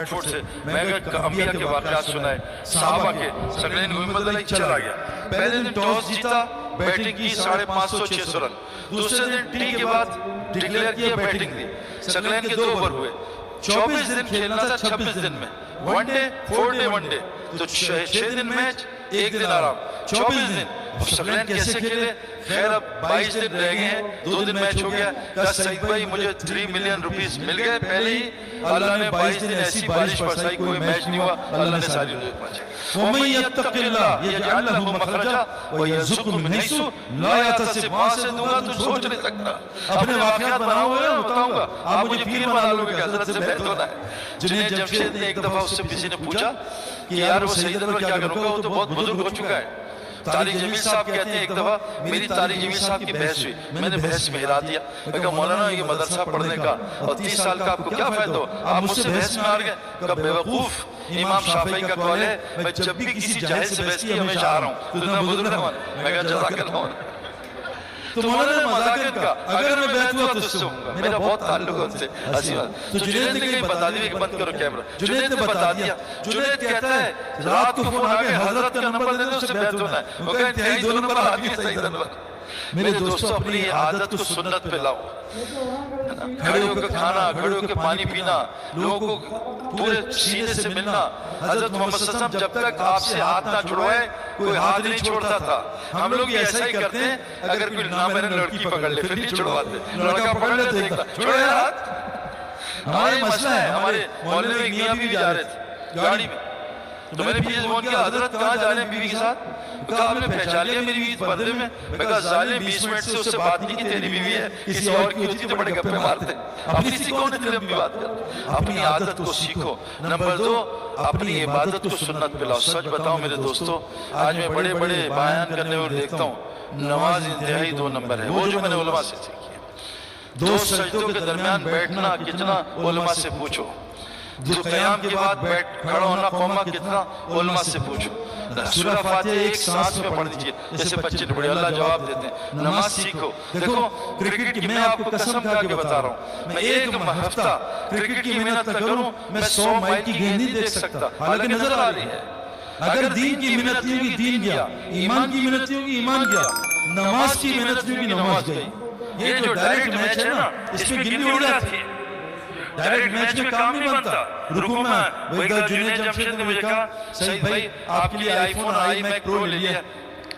Foot से मैं अंबिया के वाकयात सुनाए, सहाबा के सकलैन मोहम्मद चला गया। पहले दिन टॉस जीता, बैटिंग की 550-600 रन। दूसरे दिन टी के बाद डिक्लेयर किया, बैटिंग दी। सकलैन के 2 ओवर हुए। 24 दिन खेलना था 26 दिन में, 1 डे 4 डे 1 डे, तो 6 दिन मैच 1 दिन आराम, 24 दिन। सकलैन कैसे खेले? खैर अब 22 दिन रह गए हैं, 2 दिन मैच हो गया। कहा सईद भाई मुझे 3 मिलियन रुपीस मिल गए पहले ही। अल्लाह ने 22 दिन ऐसी बारिश बरसाई, कोई मैच नहीं हुआ, अल्लाह ने सारी रुज़ पहुंचाई। वमन यत्तक़िल्लाह यजअल लहु मखरजा व यरज़ुक़हु मिन हैसु ला यहतसिब। वहां से दूंगा तू सोच नहीं सकता। अपने वाक़यात बनाऊंगा, बताऊंगा, आप मुझे पीर बना लोगे कि हज़रत से बैत होना है। जुनैद जमशेद ने एक दफा उससे किसी ने पूछा कि यार वो सैयद अनवर क्या करूंगा, वो तो बहुत बुजुर्ग हो चुका है। तारिक जमील साहब कहते हैं एक दफा मेरी तारिक जमील साहब की बहस हुई, मैंने बहस में हिला दिया। मैं कहा मौलाना ये मदरसा पढ़ने का और 30 साल का आपको क्या फायदा हो, आप मुझसे बहस में हार गए। कहा बेवकूफ, इमाम शाफी का कौल है मैं जब भी किसी जाहिल से बहस की हमेशा आ रहा हूँ, तो इतना बुजुर्ग है। मैं कहा जज़ाकल्लाह। तो मौलाना मजाकिर का अगर मैं बैठ हुआ तो उससे होऊंगा, मेरा बहुत ताल्लुक है उनसे। ऐसी बात तो जुनैद ने कहीं बता दिया कि बंद करो कैमरा। जुनैद ने बता दिया। जुनैद कहता है रात को फोन आ गया, हजरत का नंबर दे दो, उससे बैठ होना है। वो कहते हैं 2 नंबर आदमी सईद अनवर। मेरे दोस्तों अपनी आदत को सुन्नत पे लाओ, खड़े होकर खाना, खड़े होकर पानी पीना, लोगों को पूरे सीने से मिलना। हजरत मोहम्मद सल्लल्लाहु अलैहि वसल्लम जब तक आपसे हाथ ना छुड़वाए कोई हाथ नहीं छोड़ता था। हम लोग ऐसा ही करते हैं, अगर कोई नामहरम लड़की पकड़ ले फिर नहीं छुड़वाते, लड़का पकड़ ले तो एकदम छोड़े हाथ। हमारे मसला है, हमारे मोहल्ले में एक मियां बीवी जा रहे थे गाड़ी में, तो मैंने पीछे फोन किया हजरत कहाँ जा रहे हैं बीवी के साथ? कहा आपने पहचान लिया मेरी बीवी पर्दे में? मैं कहा जालिम 20 मिनट से उससे बात नहीं की, तेरी बीवी है, किसी और की होती तो बड़े गप्पे मारते। अपनी सी कौन है तेरे अपनी बात कर। अपनी आदत को सीखो। नंबर 2 अपनी इबादत को सुन्नत पे लाओ। सच बताओ मेरे दोस्तों, आज मैं बड़े बड़े बयान करने और देखता हूँ, नमाज इंतहाई 2 नंबर है। वो जो मैंने उलमा से सीखी है, 2 सजदों के दरमियान बैठना कितना, उलमा से पूछो। जो क़याम के बाद बैठ खड़ा होना कौमा कितना, उलमा से पूछो। सूरह फातिहा एक सांस में पढ़ दीजिए, जैसे बच्चे पढ़े, अल्लाह जवाब देते हैं। नमाज सीखो। देखो क्रिकेट की मैं आपको कसम खा के बता रहा हूँ, मैं 1 हफ्ता क्रिकेट की मेहनत न करूँ मैं 100 माइल की गेंद नहीं देख सकता, हालांकि नजर आ रही है। अगर दीन की मेहनत नहीं होगी दीन गया, ईमान की मेहनत नहीं होगी ईमान गया, नमाज की मेहनत नहीं होगी नमाज गई। ये जो डायरेक्ट मैच है ना, इसमें गिनती उड़ जाती है। डायरेक्ट मैच में काम नहीं बनता। रुकू में वो एक जुनैद जमशेद ने मुझे कहा सईद भाई आपके लिए आईफोन आई मैक प्रो ले लिया,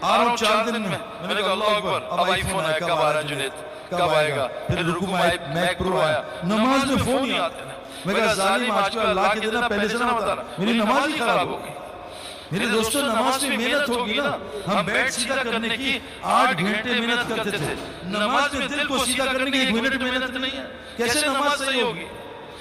आ रहा हूँ 4 दिन में। मैंने कहा अल्लाह अकबर, अब आईफोन आया, कब आ रहा है जुनैद, कब आएगा? फिर रुकू में मैक प्रो आया, नमाज में फोन नहीं आते। मैं कहा जालिम आजकल अल्लाह के देना पहले से ना बताना, मेरी नमाज ही खराब हो गई। मेरे दोस्तों नमाज में मेहनत होगी ना, हम बैठ सीधा करने की 8 घंटे मेहनत करते थे, नमाज में दिल को सीधा करने की 1 मिनट मेहनत नहीं है, कैसे नमाज सही होगी?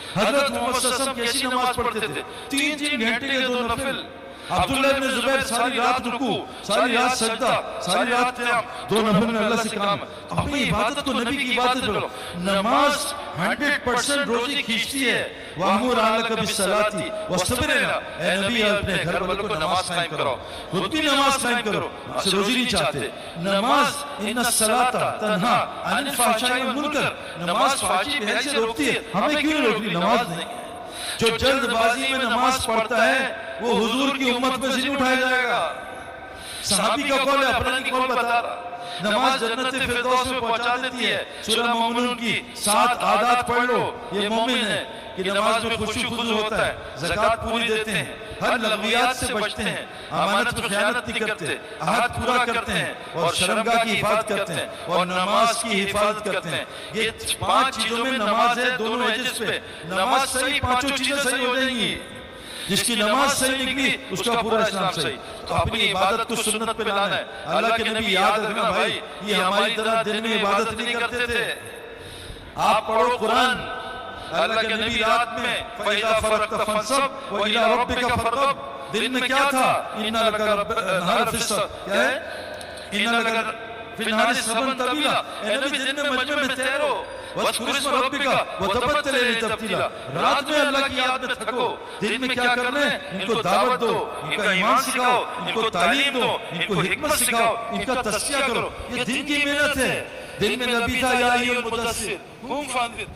हजरत मोहम्मद सल्लल्लाहु अलैहि वसल्लम कैसी नमाज पढ़ते थे? 3-3 घंटे के 2 नफिल। अब्दुल्लाह इब्न जुबैर सारी रात रुकू, सारी रात सजदा, सारी रात क़याम, 2 नफिल में अल्लाह से काम। अपनी इबादत को नबी की इबादत करो। नमाज 100% रोजी खींचती है। वअमुर अहलका बिस्सलाति वस्तबिर अलैहा, ऐ नबी अपने घर वालों को नमाज कायम कराओ, खुद भी नमाज कायम करो। रोजी नहीं चाहते। नमाज इन्नस्सलाता तन्हा अनिल फ़हशाई वल मुनकर, नमाज फाहिश भैल से रोकती है, हमें क्यों रोकती? नमाज नहीं। जो जल्दबाजी में नमाज पढ़ता है वो हुजूर की उम्मत में से नहीं उठाया जाएगा। सहाबी का कौल है, अपना की कौल बता रहा। नमाज जन्नत फिरदौस में पहुंचा देती है। सूरह मोमिनून की 7 आदात पढ़ लो, ये मोमिन है कि नमाज में खुशू खुजू होता है, ज़कात पूरी देते हैं, हर लग़वियात से बचते हैं, अमानत में ख़यानत नहीं करते, अहद पूरा करते हैं और शर्मगाह की हिफाजत करते हैं और नमाज की हिफाजत करते हैं। ये 5 चीजों में नमाज है, दोनों एजेस पे। नमाज सही, 5 चीजें सही हो जाएंगी। जिसकी नमाज सही निकली उसका पूरा इस्लाम सही। तो अपनी इबादत को सुन्नत पे लाना है। अल्लाह के नबी याद रखना भाई, ये हमारी तरह दिन में इबादत नहीं करते थे। आप पढ़ो कुरान, अल्लाह के नबी रात में फ़इज़ा फ़रग़्त फ़ंसब व इला रब्बिका फ़रग़ब, दिन में क्या था? इन्ना लका नहार फ़िस्सा, क्या है? इन्ना लका फ़िल नहारि सबन तवीला, ए नबी दिन में मजमे में तैरो, वज़्कुर इस्म रब्बिका व तबत्तल इलैहि तब्तीला। रात में अल्लाह की याद में थको, दिन में क्या करना है? इनको दावत दो, इनका ईमान सिखाओ, इनको तालीम दो, इनको हिकमत सिखाओ, इनका तज़किया करो। ये दिन की मेहनत है। दिन में नबी था या अय्युहल मुद्दस्सिर कुम फ़अंज़िर,